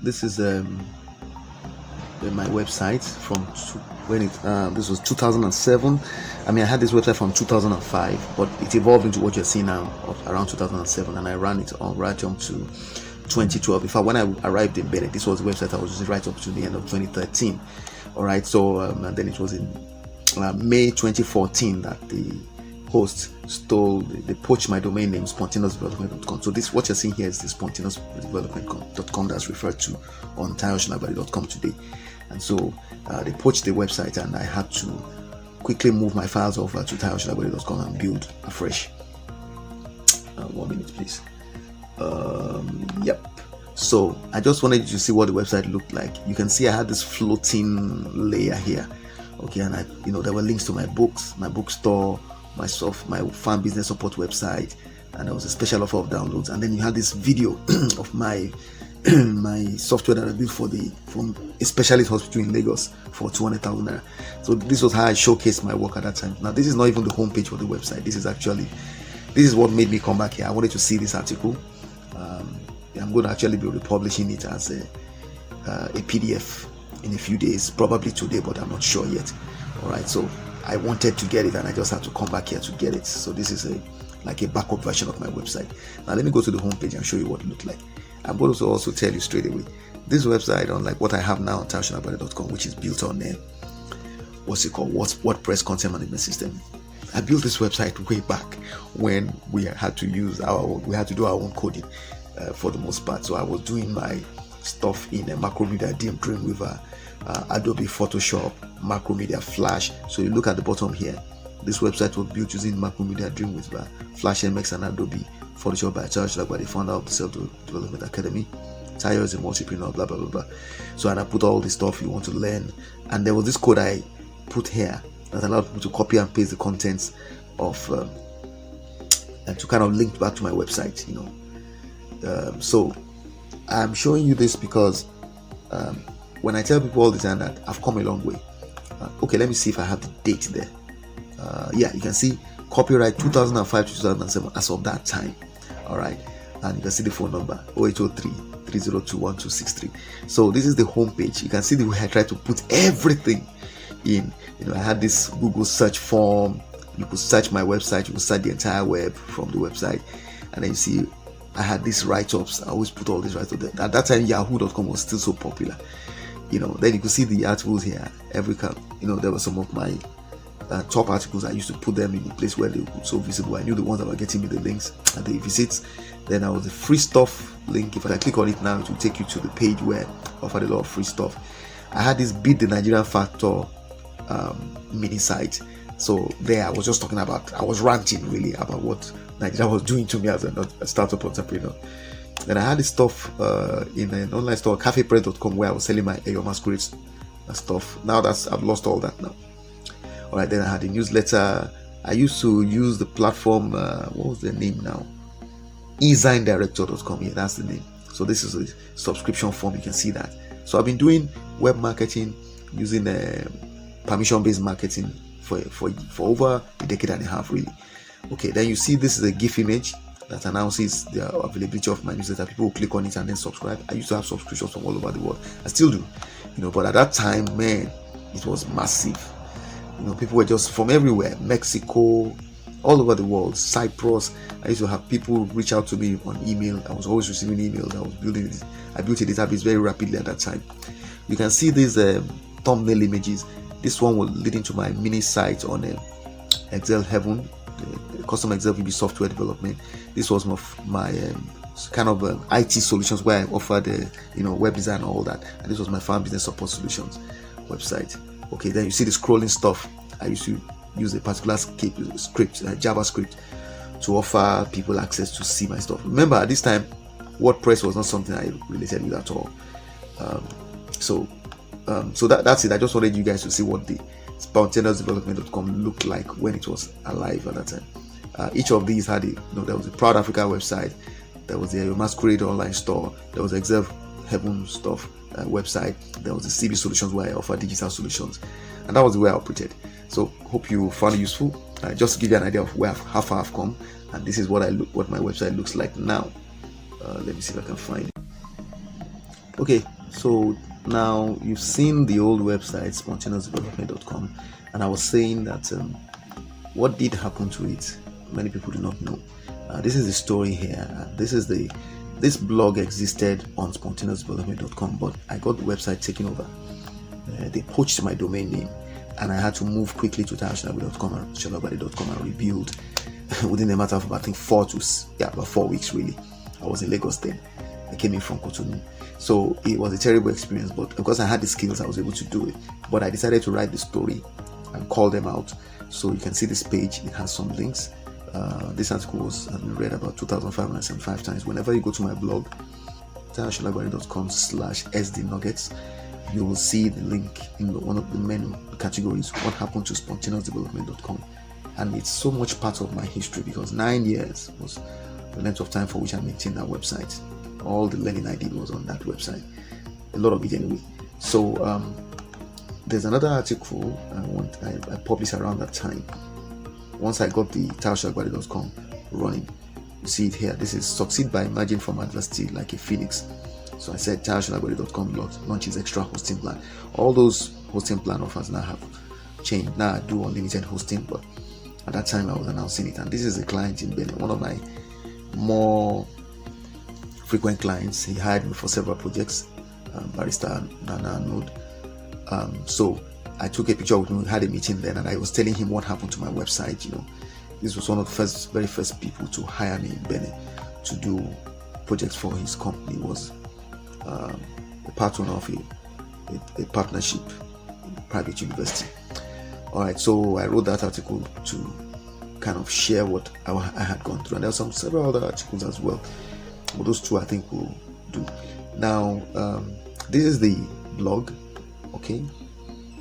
This is my website from when it this was 2007. I mean, I had this website from 2005, but it evolved into what you're seeing now of around 2007, and I ran it on right up to 2012. In fact, when I arrived in Benin, this was the website I was using right up to the end of 2013. All right, so and then it was in May 2014 that the host they poached my domain name spontaneousdevelopment.com. So this, what you're seeing here, is the spontaneousdevelopment.com that's referred to on Solagbade.com today. And so they poached the website, and I had to quickly move my files over to Solagbade.com and build afresh. 1 minute, please. Yep. So I just wanted you to see what the website looked like. You can see I had this floating layer here. Okay, and there were links to my books, my bookstore, my farm business support website, and there was a special offer of downloads. And then you had this video of my my software that I built from a specialist hospital in Lagos for 200,000 naira. So this was how I showcased my work at that time. Now this is not even the homepage for the website. This is what made me come back here. I wanted to see this article. I'm going to actually be republishing it as a PDF in a few days, probably today, but I'm not sure yet. All right, so I wanted to get it, and I just had to come back here to get it. So this is like a backup version of my website. Now let me go to the homepage and show you what it looked like. I'm going to also tell you straight away, this website, unlike what I have now on Solagbade.com, which is built on WordPress content management system. I built this website way back when we had to do our own coding for the most part. So I was doing my stuff in a Macromedia, Dreamweaver, Adobe Photoshop, Macromedia, Flash. So you look at the bottom here. This website was built using Macromedia, Dreamweaver, Flash MX, and Adobe Photoshop by Solagbade, the founder of the Self-Development Academy. Tayo is a multipreneur, blah blah blah blah. So, and I put all the stuff you want to learn, and there was this code I put here that allowed people to copy and paste the contents of and to kind of link back to my website. So I'm showing you this because when I tell people all the time that I've come a long way. Okay, let me see if I have the date there. Yeah, you can see copyright 2005 to 2007 as of that time. All right, and you can see the phone number 0803-302-1263. So this is the homepage. You can see the way I tried to put everything in. I had this Google search form. You could search my website, you could search the entire web from the website, and then you see I had these write-ups. I always put all these write-ups there. At that time, Yahoo.com was still so popular. Then you could see the articles here. There were some of my top articles. I used to put them in a place where they were so visible. I knew the ones that were getting me the links and the visits. Then I was the free stuff link. If I click on it now, it will take you to the page where I offered a lot of free stuff. I had this Beat the Nigerian Factor mini site. So there I was just talking about, I was ranting really about what Nigeria was doing to me as a startup entrepreneur. Then I had this stuff in an online store, cafepress.com, where I was selling my Your Masquerade stuff. Now I've lost all that now. All right, then I had a newsletter. I used to use the platform, what was the name now? eZineDirector.com. Yeah, that's the name. So this is a subscription form. You can see that. So I've been doing web marketing using permission-based marketing for over a decade and a half, really. Okay, then you see this is a GIF image that announces the availability of my newsletter. People will click on it and then subscribe. I used to have subscriptions from all over the world. I still do, but at that time, man, it was massive. People were just from everywhere, Mexico, all over the world, Cyprus. I used to have people reach out to me on email. I was always receiving emails. I built a database very rapidly at that time. You can see these thumbnail images. This one was leading to my mini site on Excel Heaven, the custom ExcelVB software development. This was my kind of IT solutions where I offered web design and all that. And this was my farm business support solutions website. Okay, then you see the scrolling stuff. I used to use a particular script, JavaScript, to offer people access to see my stuff. Remember, at this time, WordPress was not something I related with at all. So that's it. I just wanted you guys to see what the spontaneousdevelopment.com looked like when it was alive at that time. Each of these had there was a Proud Africa website, there was the Masquerade online store, there was Excel Heaven stuff website, there was the CB Solutions where I offer digital solutions, and that was the way I operated. So hope you found it useful. Just to give you an idea of how far I've come, and this is what my website looks like now. Let me see if I can find it. Okay, so now you've seen the old website spontaneousdevelopment.com, and I was saying that what did happen to it, many people do not know. This is the story here. This blog existed on spontaneousdevelopment.com, but I got the website taken over. They poached my domain name, and I had to move quickly to Solagbade.com and Solagbade.com and rebuild within a matter of about 4 weeks really. I was in Lagos then. I came in from Cotonou. So it was a terrible experience, but because I had the skills, I was able to do it. But I decided to write the story and call them out. So you can see this page, it has some links. This article has been read about 2,575 times. Whenever you go to my blog, solagbade.com/sdnuggets, you will see the link in one of the menu categories, what happened to spontaneousdevelopment.com. And it's so much part of my history because 9 years was the length of time for which I maintained that website. All the learning I did was on that website, a lot of it anyway. So there's another article I published around that time. Once I got the Solagbade.com running, you see it here. This is succeed by emerging from adversity like a phoenix. So I said Solagbade.com launches extra hosting plan. All those hosting plan offers now have changed. Now I do unlimited hosting, but at that time I was announcing it. And this is a client in Benin, one of my more frequent clients. He hired me for several projects, Barrister Nana Node. So I took a picture with him. We had a meeting then, and I was telling him what happened to my website. This was one of the very first people to hire me in Benin to do projects for his company. He was a part owner of a partnership in a private university. All right, so I wrote that article to kind of share what I had gone through, and there are several other articles as well. But those two I think we'll do. Now, this is the blog. Okay,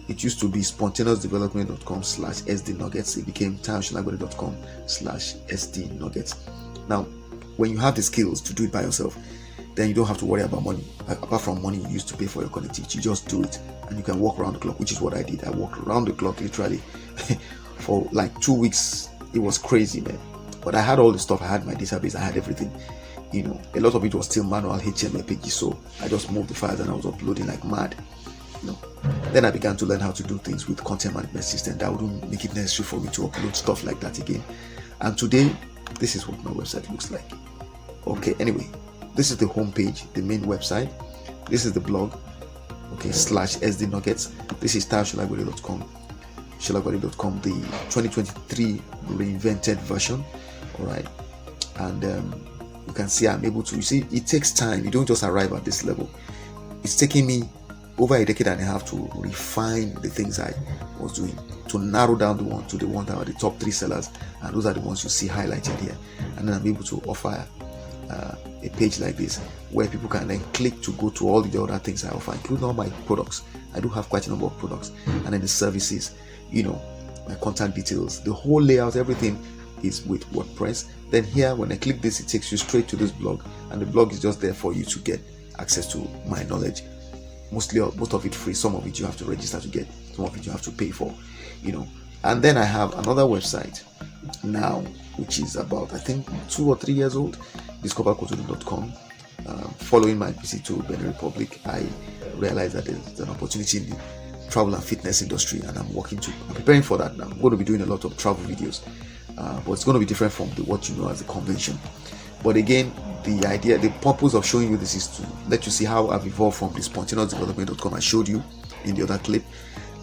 it used to be spontaneousdevelopment.com/sdnuggets. It became solagbade.com/sdnuggets. Now, when you have the skills to do it by yourself, then you don't have to worry about money. Apart from money you used to pay for your connectivity, you just do it and you can walk around the clock, which is what I did. I walked around the clock literally for like 2 weeks. It was crazy, man. But I had all the stuff. I had my database. I had everything. A lot of it was still manual HTML pages, so I just moved the files and I was uploading like mad. Then I began to learn how to do things with content management system that wouldn't make it necessary for me to upload stuff like that again. And today, this is what my website looks like. Okay, anyway, this is the homepage, the main website. This is the blog, okay, /sdnuggets. This is Solagbade.com, the 2023 reinvented version. All right, and you can see I'm able to. You see, it takes time. You don't just arrive at this level. It's taking me over a decade and a half to refine the things I was doing, to narrow down the ones that are the top 3 sellers, and those are the ones you see highlighted here. And then I'm able to offer a page like this where people can then click to go to all the other things I offer, including all my products. I do have quite a number of products, and then the services, my contact details, the whole layout, everything is with WordPress. Then here, when I click this, it takes you straight to this blog, and the blog is just there for you to get access to my knowledge. Most of it free. Some of it you have to register to get. Some of it you have to pay for. And then I have another website now, which is about, I think, 2 or 3 years old. discovercotonou.com. Following my visit to Benin Republic, I realized that there's an opportunity in the travel and fitness industry, and I'm preparing for that now. I'm going to be doing a lot of travel videos, but it's going to be different from what you know as the convention. But again, the purpose of showing you this is to let you see how I've evolved from the spontaneousdevelopment.com I showed you in the other clip,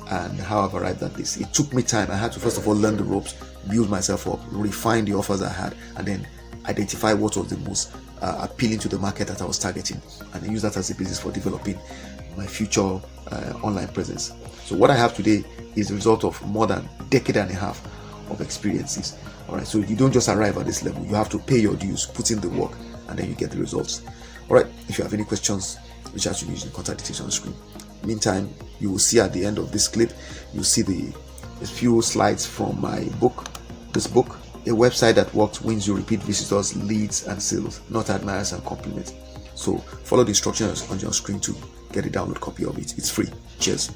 and how I've arrived at this. It took me time. I had to first of all learn the ropes, build myself up, refine the offers I had, and then identify what was the most appealing to the market that I was targeting, and then use that as a basis for developing my future online presence. So what I have today is the result of more than a decade and a half of experiences. All right, so you don't just arrive at this level. You have to pay your dues, put in the work, and then you get the results. All right, if you have any questions, reach out to me using the contact details on the screen. Meantime, you will see at the end of this clip, you'll see a few slides from my book. This book, a website that works, wins you repeat visitors, leads, and sales, not admirers and compliments. So follow the instructions on your screen to get a download copy of it. It's free. Cheers.